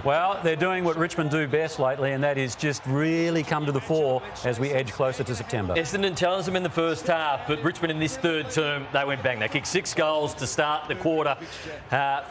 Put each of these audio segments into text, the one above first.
Well, they're doing what Richmond do best lately, and that is just really come to the fore as we edge closer to September. Essendon challenged them in the first half, but Richmond in this third term, they went bang. They kicked 6 goals to start the quarter.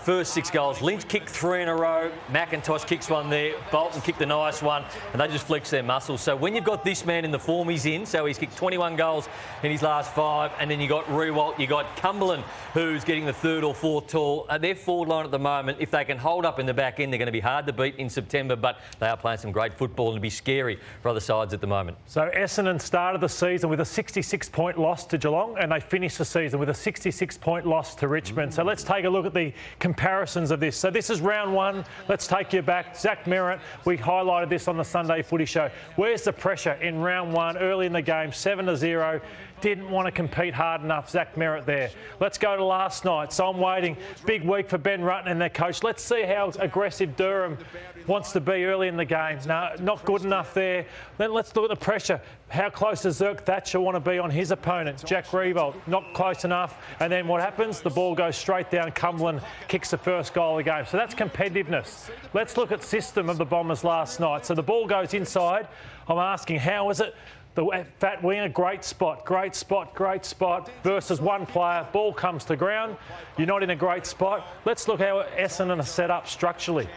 First 6 goals. Lynch kicked 3 in a row. McIntosh kicks one there. Bolton kicked a nice one, and they just flex their muscles. So when you've got this man in the form he's in, so he's kicked 21 goals in his last 5, and then you got Rewalt, you got Cumberland, who's getting the 3rd or 4th tall. Their forward line at the moment, if they can hold up in the back end, they're going to be hard to beat in September, but they are playing some great football and it'll be scary for other sides at the moment. So Essendon started the season with a 66-point loss to Geelong, and they finished the season with a 66-point loss to Richmond. So let's take a look at the comparisons of this. So this is round 1. Let's take you back. Zach Merritt, we highlighted this on the Sunday Footy Show. Where's the pressure in round 1, early in the game, 7-0. Didn't want to compete hard enough, Zach Merritt there. Let's go to last night. So I'm waiting. Big week for Ben Rutten and their coach. Let's see how aggressive Durham wants to be early in the game. No, not good enough there. Then let's look at the pressure. How close does Zerk Thatcher want to be on his opponent? Jack Rewalt, not close enough. And then what happens? The ball goes straight down. Cumberland kicks the first goal of the game. So that's competitiveness. Let's look at system of the Bombers last night. So the ball goes inside. I'm asking, how is it? The fat winger, great spot, versus one player. Ball comes to ground. You're not in a great spot. Let's look how Essendon are set up structurally.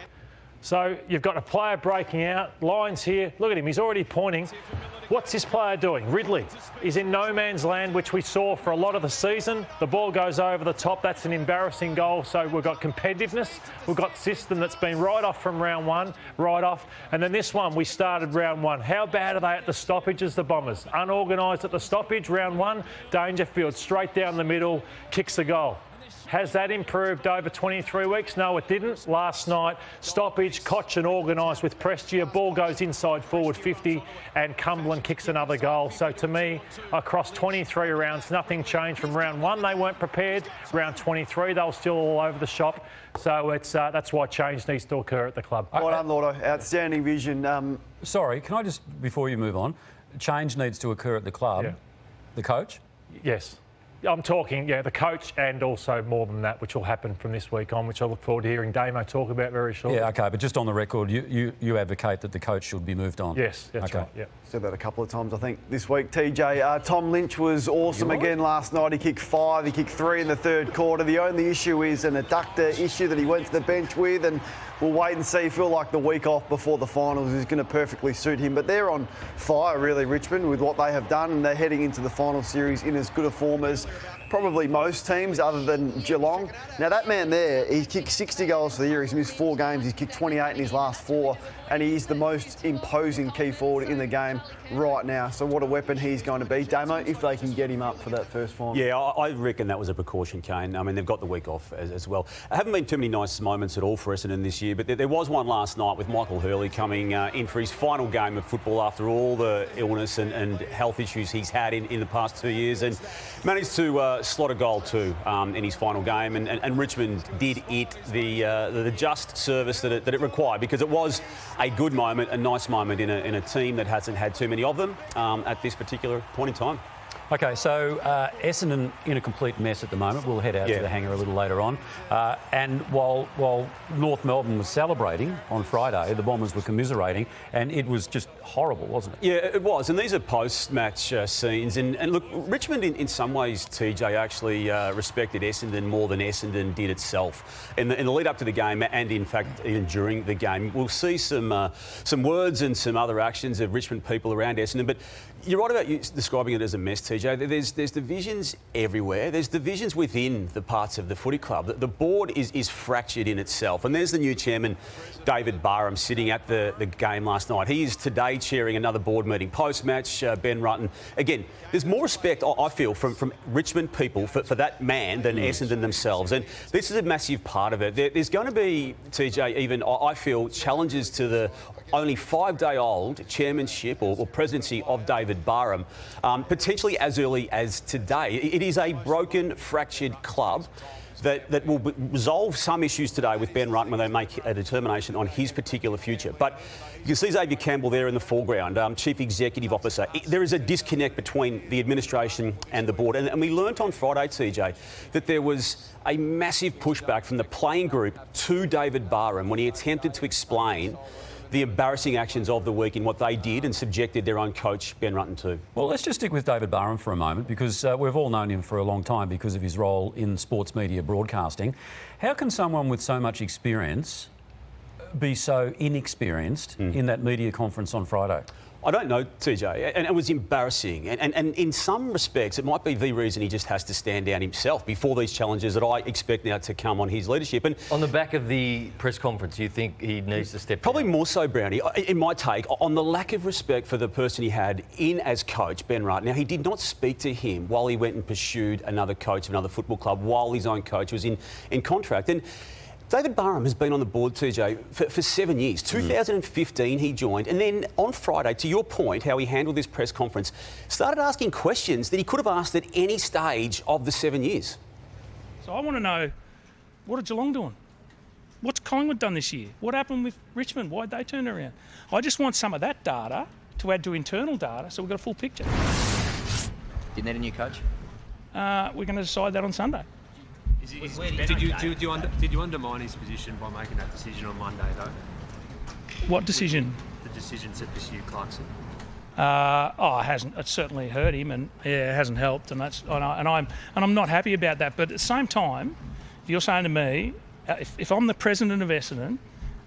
So you've got a player breaking out, lines here. Look at him, he's already pointing. What's this player doing? Ridley is in no man's land, which we saw for a lot of the season. The ball goes over the top. That's an embarrassing goal. So we've got competitiveness. We've got system that's been right off from round 1, right off. And then this one, we started round 1. How bad are they at the stoppages, the Bombers? Unorganised at the stoppage, round 1. Dangerfield straight down the middle, kicks a goal. Has that improved over 23 weeks? No, it didn't. Last night, stoppage, Cochin organised with Prestia. Ball goes inside forward 50 and Cumberland kicks another goal. So to me, across 23 rounds, nothing changed from round 1. They weren't prepared. Round 23, they were still all over the shop. So it's that's why change needs to occur at the club. Well done, Lordo. Outstanding vision. Sorry, can I just, before you move on, change needs to occur at the club. Yeah. The coach? Yes. I'm talking, the coach and also more than that, which will happen from this week on, which I look forward to hearing Damo talk about very shortly. Yeah, OK, but just on the record, you advocate that the coach should be moved on? Yes, that's right, yeah. Said that a couple of times, I think, this week. TJ, Tom Lynch was awesome again last night. He kicked 5, he kicked 3 in the third quarter. The only issue is an adductor issue that he went to the bench with, and we'll wait and see. Feel like the week off before the finals is going to perfectly suit him. But they're on fire, really, Richmond, with what they have done, and they're heading into the final series in as good a form as probably most teams other than Geelong. Now, that man there, he kicked 60 goals for the year. He's missed 4 games. He's kicked 28 in his last 4, and he's the most imposing key forward in the game right now. So what a weapon he's going to be. Damo, if they can get him up for that first final. Yeah, I reckon that was a precaution, Kane. I mean, they've got the week off as well. There haven't been too many nice moments at all for Essendon this year, but there was one last night with Michael Hurley coming in for his final game of football after all the illness and health issues he's had in the past 2 years, and managed to slot a goal too in his final game, and Richmond did it the just service that it required, because it was a good moment, a nice moment in a team that hasn't had too many of them at this particular point in time. OK, so Essendon in a complete mess at the moment. We'll head out to the hangar a little later on. And while North Melbourne was celebrating on Friday, the Bombers were commiserating, and it was just horrible, wasn't it? Yeah, it was. And these are post-match scenes. And look, Richmond in some ways, TJ, actually respected Essendon more than Essendon did itself. In the lead up to the game, and in fact, even during the game, we'll see some words and some other actions of Richmond people around Essendon. But you're right about you describing it as a mess, TJ. There's divisions everywhere. There's divisions within the parts of the footy club. The board is fractured in itself. And there's the new chairman, David Barham, sitting at the game last night. He is today chairing another board meeting post-match. Ben Rutten. Again, there's more respect, I feel, from Richmond people for that man than Essendon themselves. And this is a massive part of it. There's going to be, TJ, even, I feel, challenges to the only 5-day-old chairmanship or presidency of David Barham, potentially as early as today. It is a broken, fractured club. that will resolve some issues today with Ben Rutten when they make a determination on his particular future. But you can see Xavier Campbell there in the foreground, Chief Executive Officer. There is a disconnect between the administration and the board. And we learnt on Friday, TJ, that there was a massive pushback from the playing group to David Barham when he attempted to explain the embarrassing actions of the week in what they did and subjected their own coach, Ben Rutten, to. Well, let's just stick with David Barham for a moment, because we've all known him for a long time because of his role in sports media broadcasting. How can someone with so much experience be so inexperienced in that media conference on Friday? I don't know, TJ, and it was embarrassing. And in some respects, it might be the reason he just has to stand down himself before these challenges that I expect now to come on his leadership. And on the back of the press conference, you think he needs to step probably down? more so, Brownie, in my take, on the lack of respect for the person he had in as coach, Ben Rutten. Now, he did not speak to him while he went and pursued another coach of another football club while his own coach was in contract. And David Barham has been on the board, TJ, for 7 years. 2015 he joined, and then on Friday, to your point, how he handled this press conference, started asking questions that he could have asked at any stage of the 7 years. So I want to know, what are Geelong doing? What's Collingwood done this year? What happened with Richmond? Why'd they turn around? I just want some of that data to add to internal data so we've got a full picture. Do you need a new coach? We're going to decide that on Sunday. Did you undermine his position by making that decision on Monday, though? What decision? The decision to pursue Clarkson. It hasn't. It certainly hurt him, and yeah, it hasn't helped, and I'm not happy about that. But at the same time, if you're saying to me, if I'm the president of Essendon,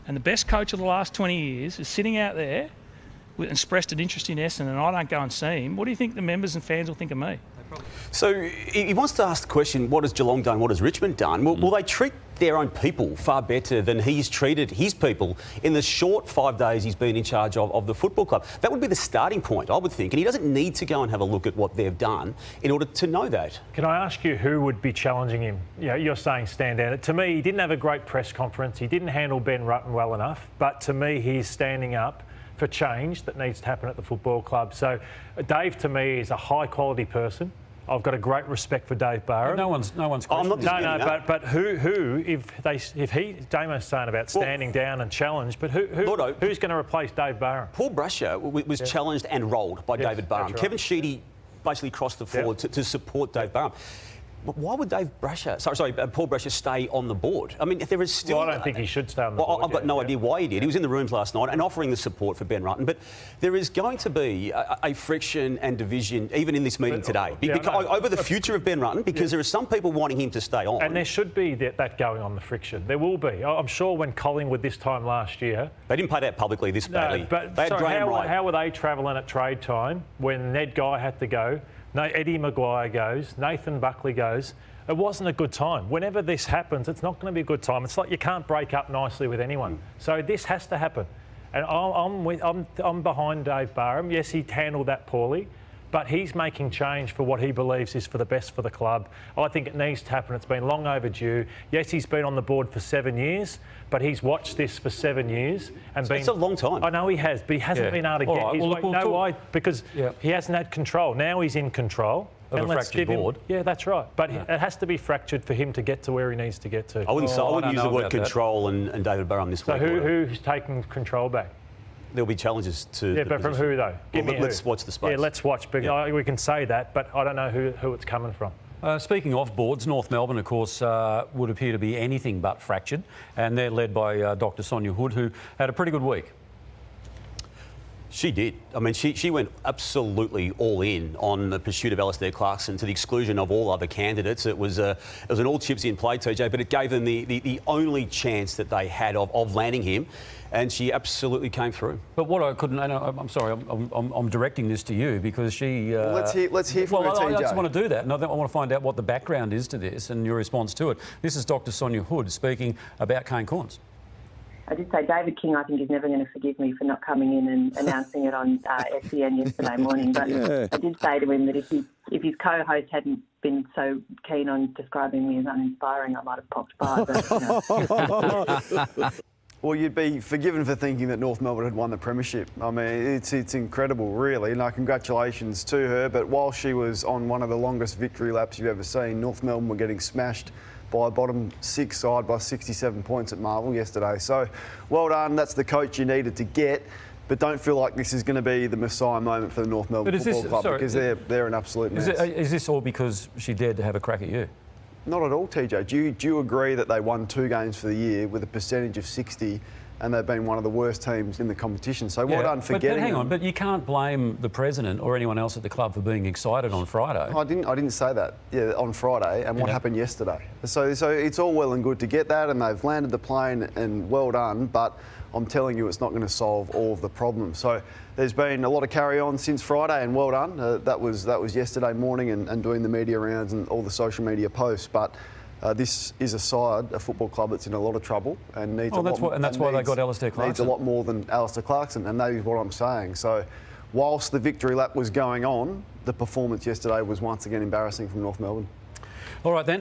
and the best coach of the last 20 years is sitting out there and expressed an interest in Essendon, and I don't go and see him, what do you think the members and fans will think of me? So he wants to ask the question, what has Geelong done, what has Richmond done? Will they treat their own people far better than he's treated his people in the short 5 days he's been in charge of the football club? That would be the starting point, I would think, and he doesn't need to go and have a look at what they've done in order to know that. Can I ask you who would be challenging him? You're saying stand down. To me, he didn't have a great press conference. He didn't handle Ben Rutten well enough, but to me, he's standing up for change that needs to happen at the football club. So Dave, to me, is a high-quality person. I've got a great respect for Dave Barham. No one's questioning. But who if he Damo's saying about standing down and challenge, but who's going to replace Dave Barham? Paul Brasher was challenged and rolled by David Barham. Right. Kevin Sheedy basically crossed the floor to support Dave Barham. But why would Paul Brasher stay on the board? I mean, if there is still... Well, I don't think he should stay on the board. I've got no idea why he did. He was in the rooms last night and offering the support for Ben Rutten. But there is going to be a friction and division even in this meeting today over the future of Ben Rutten, because there are some people wanting him to stay on. And there should be that going on, the friction. There will be. I'm sure when Collingwood this time last year... They didn't play that publicly this badly. But how were they travelling at trade time when Ned Guy had to go? No, Eddie Maguire goes, Nathan Buckley goes. It wasn't a good time. Whenever this happens, it's not going to be a good time. It's like you can't break up nicely with anyone. So this has to happen. And I'm behind Dave Barham. Yes, he handled that poorly, but he's making change for what he believes is for the best for the club. I think it needs to happen. It's been long overdue. Yes, he's been on the board for 7 years, but he's watched this for 7 years and It's a long time. I know he has, but he hasn't been able to get. Because he hasn't had control. Now he's in control. Of a fractured board. Yeah, that's right. But it has to be fractured for him to get to where he needs to get to. I wouldn't use the word control and David Barham this week. So who's taking control back? There'll be challenges to. Yeah, but from who though? Let's watch the space. Yeah, let's watch. We can say that, but I don't know who it's coming from. Speaking of boards, North Melbourne, of course, would appear to be anything but fractured, and they're led by Dr. Sonia Hood, who had a pretty good week. She did. I mean, she went absolutely all in on the pursuit of Alistair Clarkson to the exclusion of all other candidates. It was an all chips in play, TJ, but it gave them the only chance that they had of landing him, and she absolutely came through. But what I couldn't, and I'm sorry, I'm directing this to you because she... let's hear from her, TJ. I just want to do that, and I want to find out what the background is to this and your response to it. This is Dr. Sonia Hood speaking about Kane Corns. I did say David King, I think, is never going to forgive me for not coming in and announcing it on SEN yesterday morning. But I did say to him that if his co-host hadn't been so keen on describing me as uninspiring, I might have popped by. But, Well, you'd be forgiven for thinking that North Melbourne had won the premiership. I mean, it's incredible, really. No, congratulations to her. But while she was on one of the longest victory laps you've ever seen, North Melbourne were getting smashed by bottom 6 side by 67 points at Marvel yesterday. So well done. That's the coach you needed to get. But don't feel like this is going to be the Messiah moment for the North Melbourne Football Club, because they're an absolute mess. Is this all because she dared to have a crack at you? Not at all, TJ. Do you agree that they won 2 games for the year with a percentage of 60, and they've been one of the worst teams in the competition? So well done for getting But hang them. on, but you can't blame the president or anyone else at the club for being excited on Friday. I didn't say that. Yeah, on Friday, and what happened yesterday. So it's all well and good to get that, and they've landed the plane, and well done. But I'm telling you, it's not going to solve all of the problems. So there's been a lot of carry on since Friday, and well done. That was yesterday morning, and doing the media rounds and all the social media posts. But this is a football club that's in a lot of trouble and needs that's why they got Alistair Clarkson. Needs a lot more than Alistair Clarkson, and that is what I'm saying. So whilst the victory lap was going on, the performance yesterday was once again embarrassing from North Melbourne. All right then.